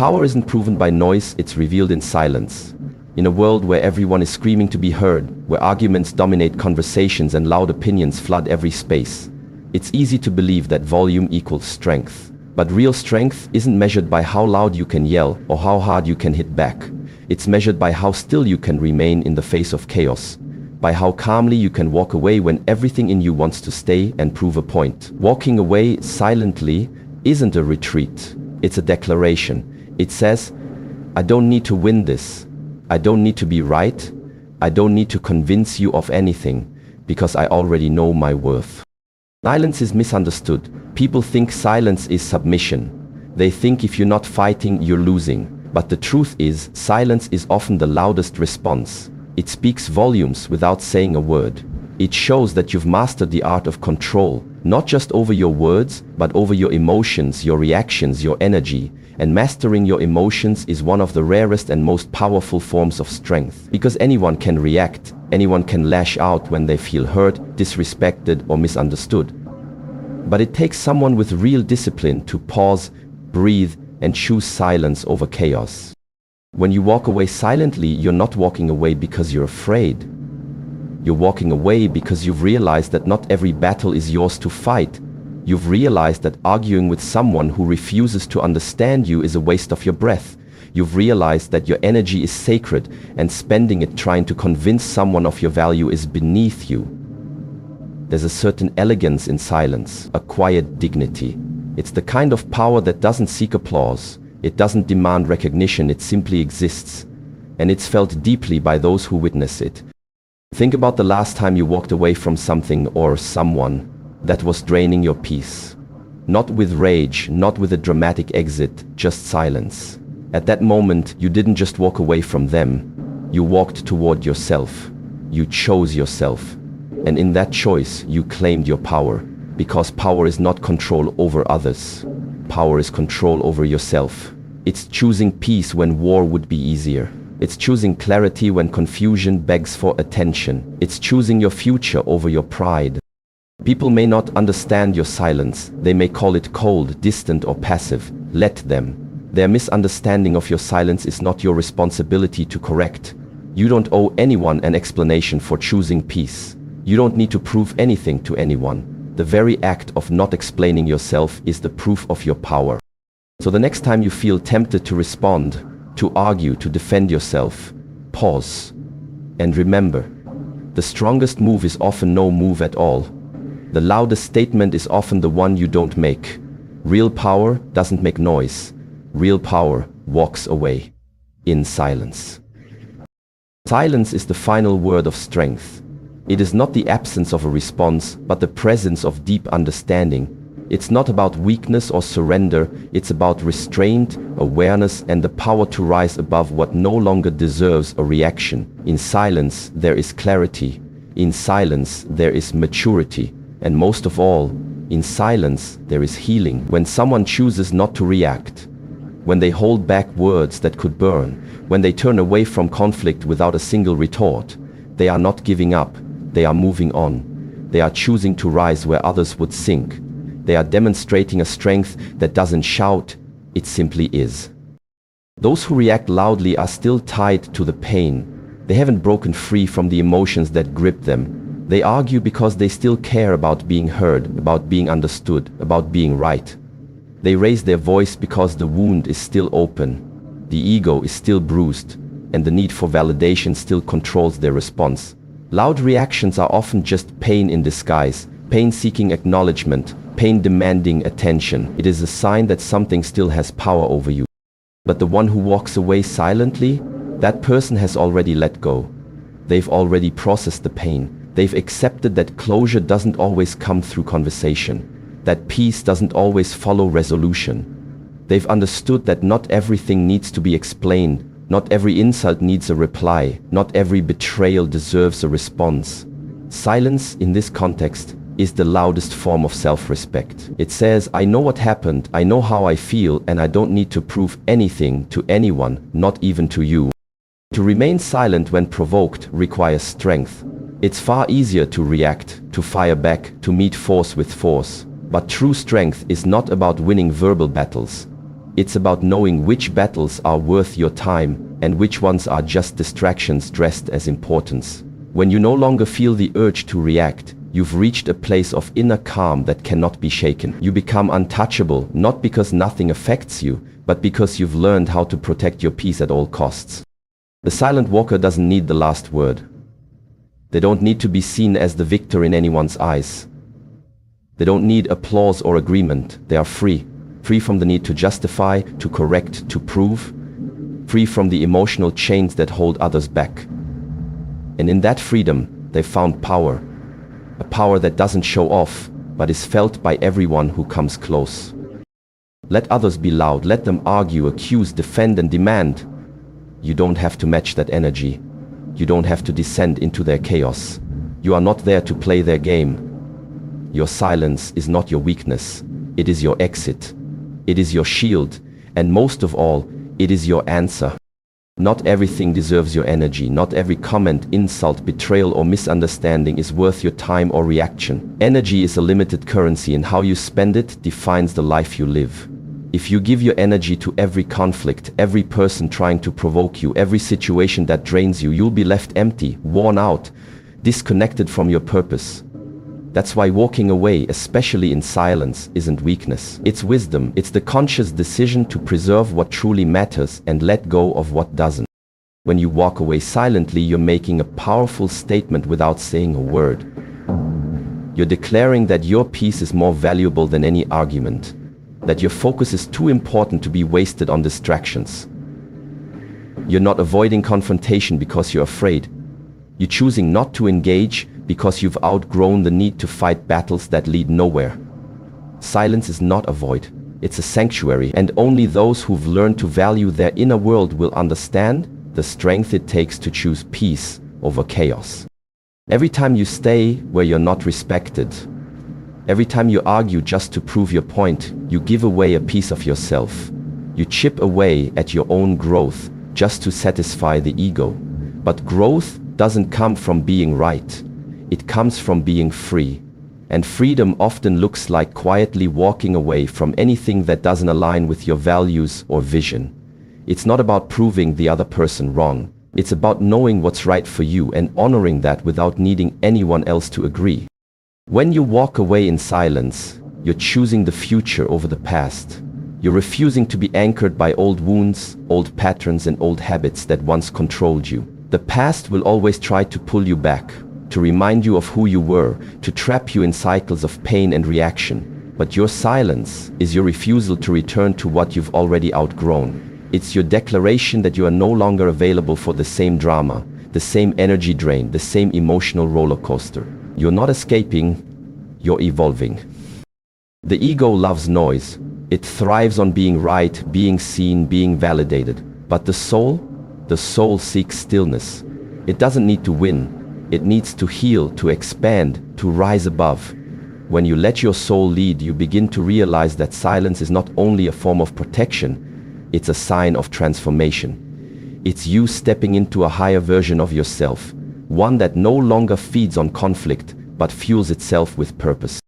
Power isn't proven by noise, it's revealed in silence. In a world where everyone is screaming to be heard, where arguments dominate conversations and loud opinions flood every space, it's easy to believe that volume equals strength. But real strength isn't measured by how loud you can yell or how hard you can hit back. It's measured by how still you can remain in the face of chaos, by how calmly you can walk away when everything in you wants to stay and prove a point. Walking away silently isn't a retreat, it's a declaration. It says, I don't need to win this. I don't need to be right. I don't need to convince you of anything, because I already know my worth. Silence is misunderstood. People think silence is submission. They think if you're not fighting, you're losing. But the truth is, silence is often the loudest response. It speaks volumes without saying a word. It shows that you've mastered the art of control, not just over your words, but over your emotions, your reactions, your energy. And mastering your emotions is one of the rarest and most powerful forms of strength. Because anyone can react, anyone can lash out when they feel hurt, disrespected, or misunderstood. But it takes someone with real discipline to pause, breathe, and choose silence over chaos. When you walk away silently, you're not walking away because you're afraid. You're walking away because you've realized that not every battle is yours to fight. You've realized that arguing with someone who refuses to understand you is a waste of your breath. You've realized that your energy is sacred, and spending it trying to convince someone of your value is beneath you. There's a certain elegance in silence, a quiet dignity. It's the kind of power that doesn't seek applause. It doesn't demand recognition, it simply exists. And it's felt deeply by those who witness it. Think about the last time you walked away from something or someone that was draining your peace. Not with rage, not with a dramatic exit, just silence. At that moment, you didn't just walk away from them. You walked toward yourself. You chose yourself. And in that choice, you claimed your power. Because power is not control over others. Power is control over yourself. It's choosing peace when war would be easier. It's choosing clarity when confusion begs for attention. It's choosing your future over your pride. People may not understand your silence. They may call it cold, distant, or passive. Let them. Their misunderstanding of your silence is not your responsibility to correct. You don't owe anyone an explanation for choosing peace. You don't need to prove anything to anyone. The very act of not explaining yourself is the proof of your power. So the next time you feel tempted to respond, to argue, to defend yourself, pause. And remember, the strongest move is often no move at all. The loudest statement is often the one you don't make. Real power doesn't make noise. Real power walks away in silence. Silence is the final word of strength. It is not the absence of a response, but the presence of deep understanding. It's not about weakness or surrender, it's about restraint, awareness, and the power to rise above what no longer deserves a reaction. In silence, there is clarity. In silence, there is maturity. And most of all, in silence, there is healing. When someone chooses not to react, when they hold back words that could burn, when they turn away from conflict without a single retort, they are not giving up, they are moving on. They are choosing to rise where others would sink. They are demonstrating a strength that doesn't shout, it simply is. Those who react loudly are still tied to the pain. They haven't broken free from the emotions that grip them. They argue because they still care about being heard, about being understood, about being right. They raise their voice because the wound is still open, the ego is still bruised, and the need for validation still controls their response. Loud reactions are often just pain in disguise, pain seeking acknowledgement, pain demanding attention. It is a sign that something still has power over you. But the one who walks away silently, that person has already let go. They've already processed the pain. They've accepted that closure doesn't always come through conversation, that peace doesn't always follow resolution. They've understood that not everything needs to be explained, not every insult needs a reply, not every betrayal deserves a response. Silence, in this context, is the loudest form of self-respect. It says, I know what happened, I know how I feel, and I don't need to prove anything to anyone, not even to you. To remain silent when provoked requires strength. It's far easier to react, to fire back, to meet force with force. But true strength is not about winning verbal battles. It's about knowing which battles are worth your time and which ones are just distractions dressed as importance. When you no longer feel the urge to react, you've reached a place of inner calm that cannot be shaken. You become untouchable, not because nothing affects you, but because you've learned how to protect your peace at all costs. The silent walker doesn't need the last word. They don't need to be seen as the victor in anyone's eyes. They don't need applause or agreement. They are free. Free from the need to justify, to correct, to prove. Free from the emotional chains that hold others back. And in that freedom, they found power. A power that doesn't show off, but is felt by everyone who comes close. Let others be loud. Let them argue, accuse, defend, and demand. You don't have to match that energy. You don't have to descend into their chaos. You are not there to play their game. Your silence is not your weakness. It is your exit. It is your shield. And most of all, it is your answer. Not everything deserves your energy. Not every comment, insult, betrayal, or misunderstanding is worth your time or reaction. Energy is a limited currency, and how you spend it defines the life you live. If you give your energy to every conflict, every person trying to provoke you, every situation that drains you, you'll be left empty, worn out, disconnected from your purpose. That's why walking away, especially in silence, isn't weakness. It's wisdom. It's the conscious decision to preserve what truly matters and let go of what doesn't. When you walk away silently, you're making a powerful statement without saying a word. You're declaring that your peace is more valuable than any argument, that your focus is too important to be wasted on distractions. You're not avoiding confrontation because you're afraid. You're choosing not to engage because you've outgrown the need to fight battles that lead nowhere. Silence is not a void, it's a sanctuary, and only those who've learned to value their inner world will understand the strength it takes to choose peace over chaos. Every time you stay where you're not respected, every time you argue just to prove your point, you give away a piece of yourself. You chip away at your own growth just to satisfy the ego. But growth doesn't come from being right. It comes from being free. And freedom often looks like quietly walking away from anything that doesn't align with your values or vision. It's not about proving the other person wrong. It's about knowing what's right for you and honoring that without needing anyone else to agree. When you walk away in silence, you're choosing the future over the past. You're refusing to be anchored by old wounds, old patterns, and old habits that once controlled you. The past will always try to pull you back, to remind you of who you were, to trap you in cycles of pain and reaction. But your silence is your refusal to return to what you've already outgrown. It's your declaration that you are no longer available for the same drama, the same energy drain, the same emotional roller coaster. You're not escaping, you're evolving. The ego loves noise. It thrives on being right, being seen, being validated. But the soul seeks stillness. It doesn't need to win. It needs to heal, to expand, to rise above. When you let your soul lead, you begin to realize that silence is not only a form of protection, it's a sign of transformation. It's you stepping into a higher version of yourself, one that no longer feeds on conflict, but fuels itself with purpose.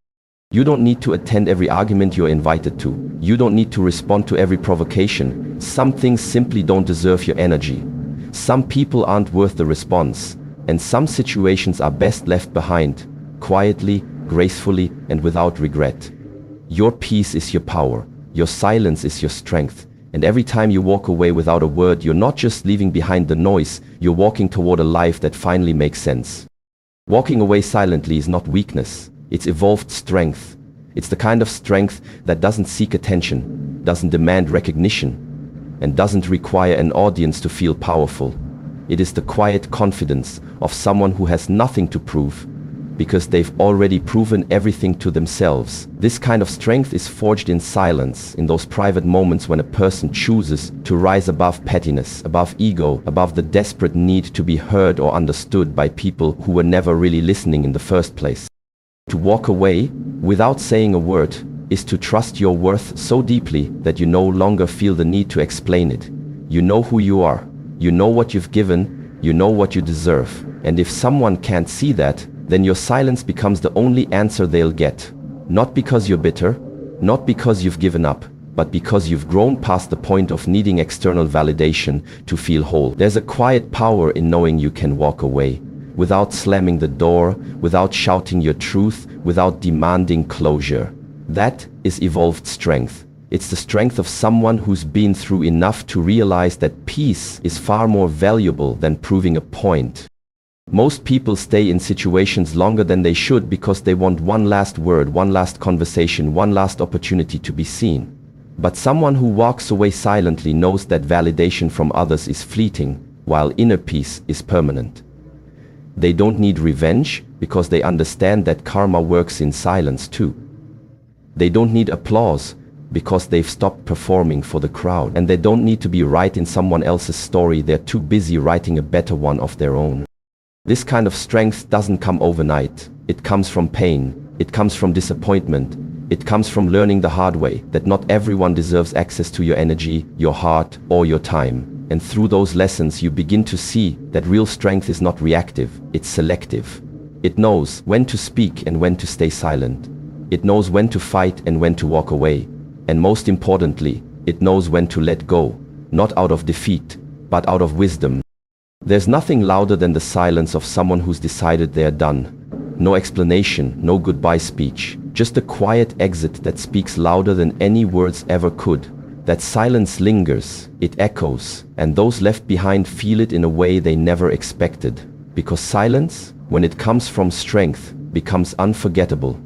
You don't need to attend every argument you're invited to. You don't need to respond to every provocation. Some things simply don't deserve your energy. Some people aren't worth the response. And some situations are best left behind, quietly, gracefully, and without regret. Your peace is your power. Your silence is your strength. And every time you walk away without a word, you're not just leaving behind the noise, you're walking toward a life that finally makes sense. Walking away silently is not weakness. It's evolved strength. It's the kind of strength that doesn't seek attention, doesn't demand recognition, and doesn't require an audience to feel powerful. It is the quiet confidence of someone who has nothing to prove, because they've already proven everything to themselves. This kind of strength is forged in silence, in those private moments when a person chooses to rise above pettiness, above ego, above the desperate need to be heard or understood by people who were never really listening in the first place. To walk away without saying a word is to trust your worth so deeply that you no longer feel the need to explain it. You know who you are. You know what you've given, you know what you deserve. And if someone can't see that, then your silence becomes the only answer they'll get. Not because you're bitter, not because you've given up, but because you've grown past the point of needing external validation to feel whole. There's a quiet power in knowing you can walk away, without slamming the door, without shouting your truth, without demanding closure. That is evolved strength. It's the strength of someone who's been through enough to realize that peace is far more valuable than proving a point. Most people stay in situations longer than they should because they want one last word, one last conversation, one last opportunity to be seen. But someone who walks away silently knows that validation from others is fleeting, while inner peace is permanent. They don't need revenge because they understand that karma works in silence too. They don't need applause because they've stopped performing for the crowd. And they don't need to be right in someone else's story, they're too busy writing a better one of their own. This kind of strength doesn't come overnight. It comes from pain. It comes from disappointment. It comes from learning the hard way that not everyone deserves access to your energy, your heart, or your time. And through those lessons you begin to see that real strength is not reactive, it's selective. It knows when to speak and when to stay silent. It knows when to fight and when to walk away. And most importantly, it knows when to let go, not out of defeat, but out of wisdom. There's nothing louder than the silence of someone who's decided they're done. No explanation, no goodbye speech, just a quiet exit that speaks louder than any words ever could. That silence lingers, it echoes, and those left behind feel it in a way they never expected. Because silence, when it comes from strength, becomes unforgettable.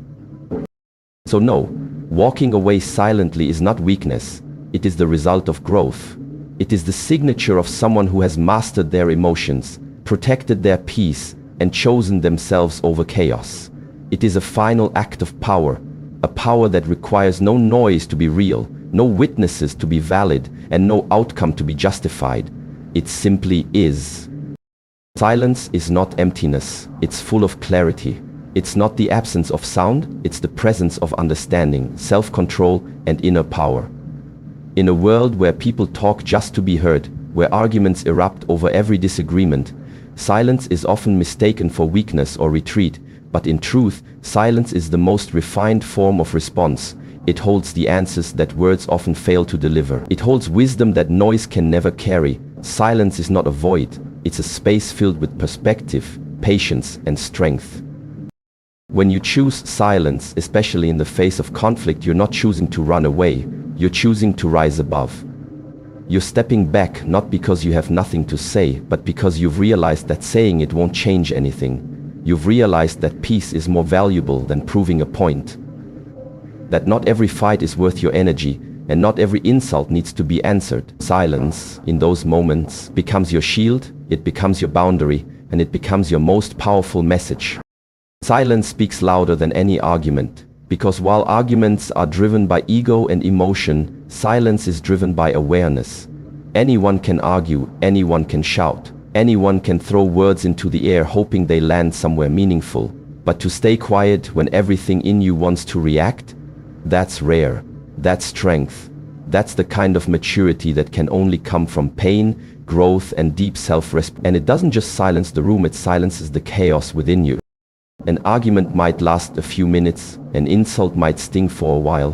So no, walking away silently is not weakness, it is the result of growth. It is the signature of someone who has mastered their emotions, protected their peace, and chosen themselves over chaos. It is a final act of power, a power that requires no noise to be real, no witnesses to be valid, and no outcome to be justified. It simply is. Silence is not emptiness, it's full of clarity. It's not the absence of sound, it's the presence of understanding, self-control, and inner power. In a world where people talk just to be heard, where arguments erupt over every disagreement, silence is often mistaken for weakness or retreat, but in truth, silence is the most refined form of response. It holds the answers that words often fail to deliver. It holds wisdom that noise can never carry. Silence is not a void, it's a space filled with perspective, patience, and strength. When you choose silence, especially in the face of conflict, you're not choosing to run away. You're choosing to rise above. You're stepping back not because you have nothing to say, but because you've realized that saying it won't change anything. You've realized that peace is more valuable than proving a point. That not every fight is worth your energy, and not every insult needs to be answered. Silence, in those moments, becomes your shield, it becomes your boundary, and it becomes your most powerful message. Silence speaks louder than any argument. Because while arguments are driven by ego and emotion, silence is driven by awareness. Anyone can argue, anyone can shout, anyone can throw words into the air hoping they land somewhere meaningful. But to stay quiet when everything in you wants to react, that's rare. That's strength. That's the kind of maturity that can only come from pain, growth, and deep self-respect. And it doesn't just silence the room, it silences the chaos within you. An argument might last a few minutes, an insult might sting for a while,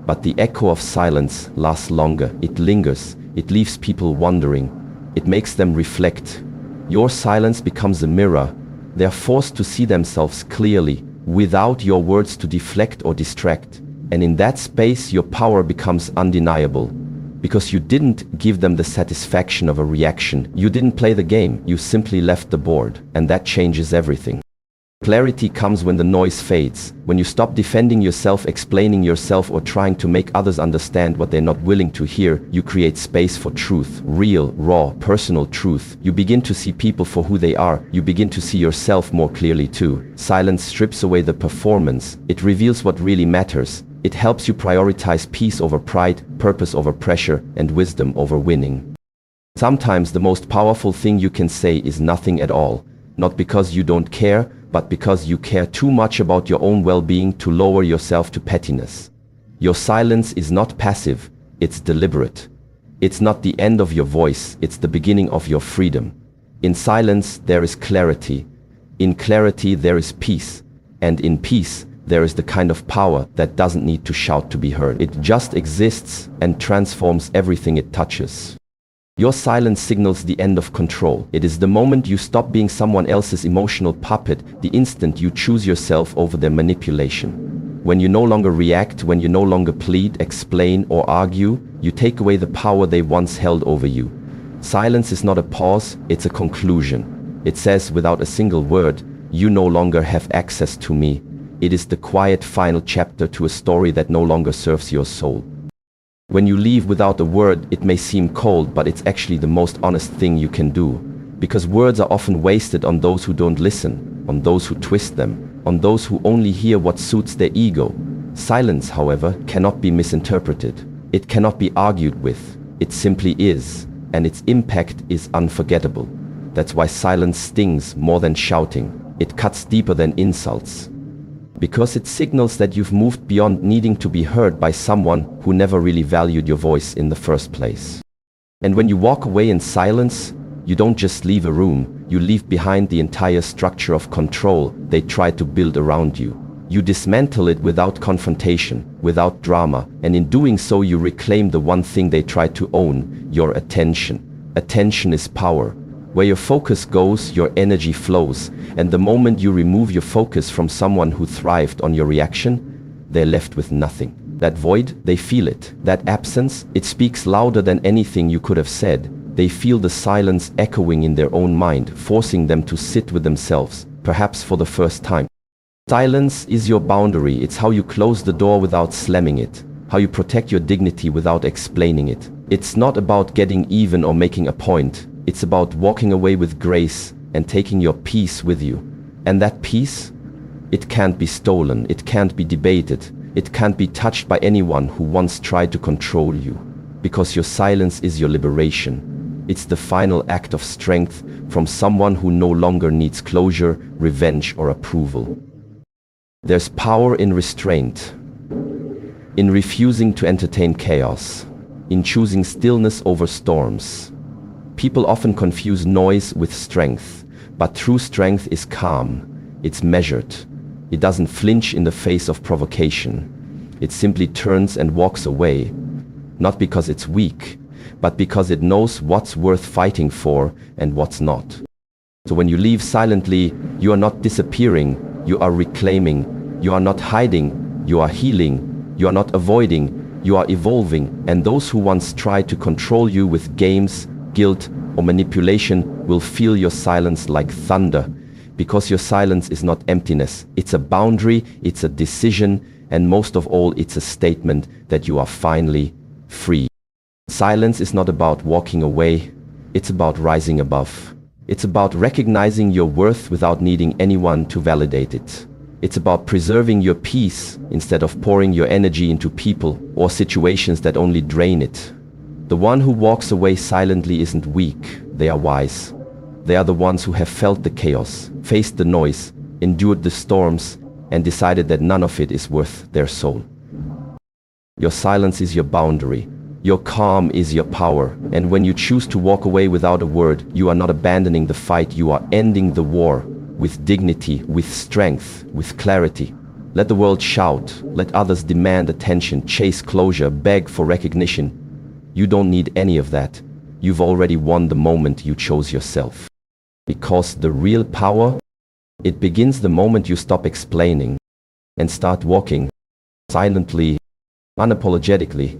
but the echo of silence lasts longer. It lingers, it leaves people wondering, it makes them reflect. Your silence becomes a mirror. They are forced to see themselves clearly, without your words to deflect or distract. And in that space your power becomes undeniable. Because you didn't give them the satisfaction of a reaction. You didn't play the game, you simply left the board. And that changes everything. Clarity comes when the noise fades, when you stop defending yourself, explaining yourself, or trying to make others understand what they're not willing to hear. You create space for truth, real, raw, personal truth. You begin to see people for who they are. You begin to see yourself more clearly too. Silence strips away the performance. It reveals what really matters. It helps you prioritize peace over pride, purpose over pressure, and wisdom over winning. Sometimes the most powerful thing you can say is nothing at all. Not because you don't care, but because you care too much about your own well-being to lower yourself to pettiness. Your silence is not passive, it's deliberate. It's not the end of your voice, it's the beginning of your freedom. In silence there is clarity. In clarity there is peace. And in peace There is the kind of power that doesn't need to shout to be heard. It just exists and transforms everything it touches. Your silence signals the end of control. It is the moment you stop being someone else's emotional puppet, the instant you choose yourself over their manipulation. When you no longer react, when you no longer plead, explain, or argue, you take away the power they once held over you. Silence is not a pause, it's a conclusion. It says without a single word, you no longer have access to me. It is the quiet final chapter to a story that no longer serves your soul. When you leave without a word, it may seem cold, but it's actually the most honest thing you can do. Because words are often wasted on those who don't listen, on those who twist them, on those who only hear what suits their ego. Silence, however, cannot be misinterpreted. It cannot be argued with. It simply is, and its impact is unforgettable. That's why silence stings more than shouting. It cuts deeper than insults. Because it signals that you've moved beyond needing to be heard by someone who never really valued your voice in the first place. And when you walk away in silence, you don't just leave a room, you leave behind the entire structure of control they tried to build around you. You dismantle it without confrontation, without drama, and in doing so you reclaim the one thing they tried to own, your attention. Attention is power. Where your focus goes, your energy flows, and the moment you remove your focus from someone who thrived on your reaction, they're left with nothing. That void, they feel it. That absence, it speaks louder than anything you could have said. They feel the silence echoing in their own mind, forcing them to sit with themselves, perhaps for the first time. Silence is your boundary. It's how you close the door without slamming it, how you protect your dignity without explaining it. It's not about getting even or making a point. It's about walking away with grace and taking your peace with you. And that peace, it can't be stolen, it can't be debated, it can't be touched by anyone who once tried to control you. Because your silence is your liberation. It's the final act of strength from someone who no longer needs closure, revenge, or approval. There's power in restraint, in refusing to entertain chaos, in choosing stillness over storms. People often confuse noise with strength, but true strength is calm. It's measured. It doesn't flinch in the face of provocation. It simply turns and walks away, not because it's weak, but because it knows what's worth fighting for and what's not. So when you leave silently, you are not disappearing, you are reclaiming. You are not hiding, you are healing. You are not avoiding, you are evolving. And those who once tried to control you with games, guilt, or manipulation will feel your silence like thunder, because your silence is not emptiness. It's a boundary, it's a decision, and most of all, it's a statement that you are finally free. Silence is not about walking away, it's about rising above. It's about recognizing your worth without needing anyone to validate it. It's about preserving your peace instead of pouring your energy into people or situations that only drain it. The one who walks away silently isn't weak, they are wise. They are the ones who have felt the chaos, faced the noise, endured the storms, and decided that none of it is worth their soul. Your silence is your boundary. Your calm is your power. And when you choose to walk away without a word, you are not abandoning the fight, you are ending the war with dignity, with strength, with clarity. Let the world shout, let others demand attention, chase closure, beg for recognition. You don't need any of that. You've already won the moment you chose yourself. Because the real power, it begins the moment you stop explaining and start walking silently, unapologetically.